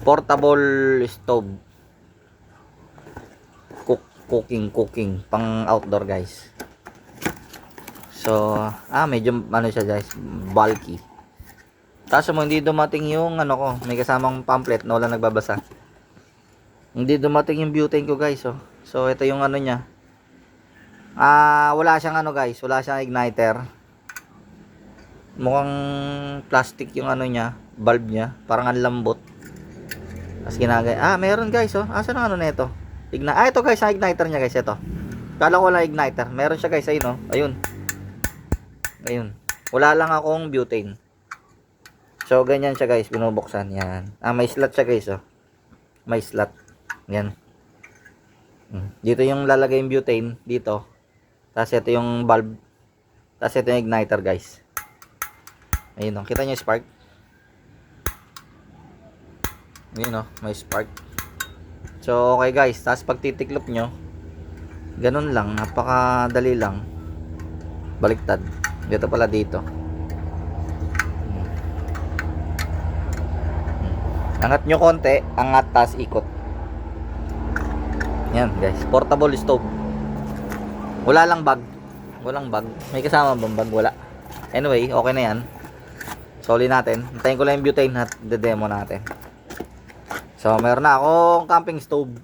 Portable stove. Cooking pang outdoor guys. So medyo ano siya guys, bulky. Kaso mo hindi dumating yung ano ko, may kasamang pamphlet na wala nagbabasa. Hindi dumating yung butane ko guys, oh. So ito yung ano niya. Wala siyang ano guys, wala siyang igniter. Mukhang plastic yung ano niya, bulb niya, parang ang lambot. Tapos meron guys, oh. Asan ang ano nito? Ito guys, ang igniter niya guys, ito. Kala ko wala igniter. Meron siya guys, ayun, oh. Ayun. Wala lang akong butane. So ganyan siya guys, binubuksan yan. May slot siya guys, oh. May slot. Yan. Dito yung lalagay yung butane dito. Tapos ito yung bulb. Tapos ito yung igniter guys. Ayun, oh. Kita niyo yung spark? Ayun, oh. May spark. So okay guys, tapos pag titiklop nyo, ganun lang, napakadali lang. Baliktad. Dito pala dito. Angat nyo konti, angat tas ikot. Yan guys, portable stove. Wala lang bag. Walang bag. May kasama bang bag? Wala. Anyway, okay na yan. Soli natin. Hintayin ko lang yung butane at de-demo natin. So, meron na akong camping stove.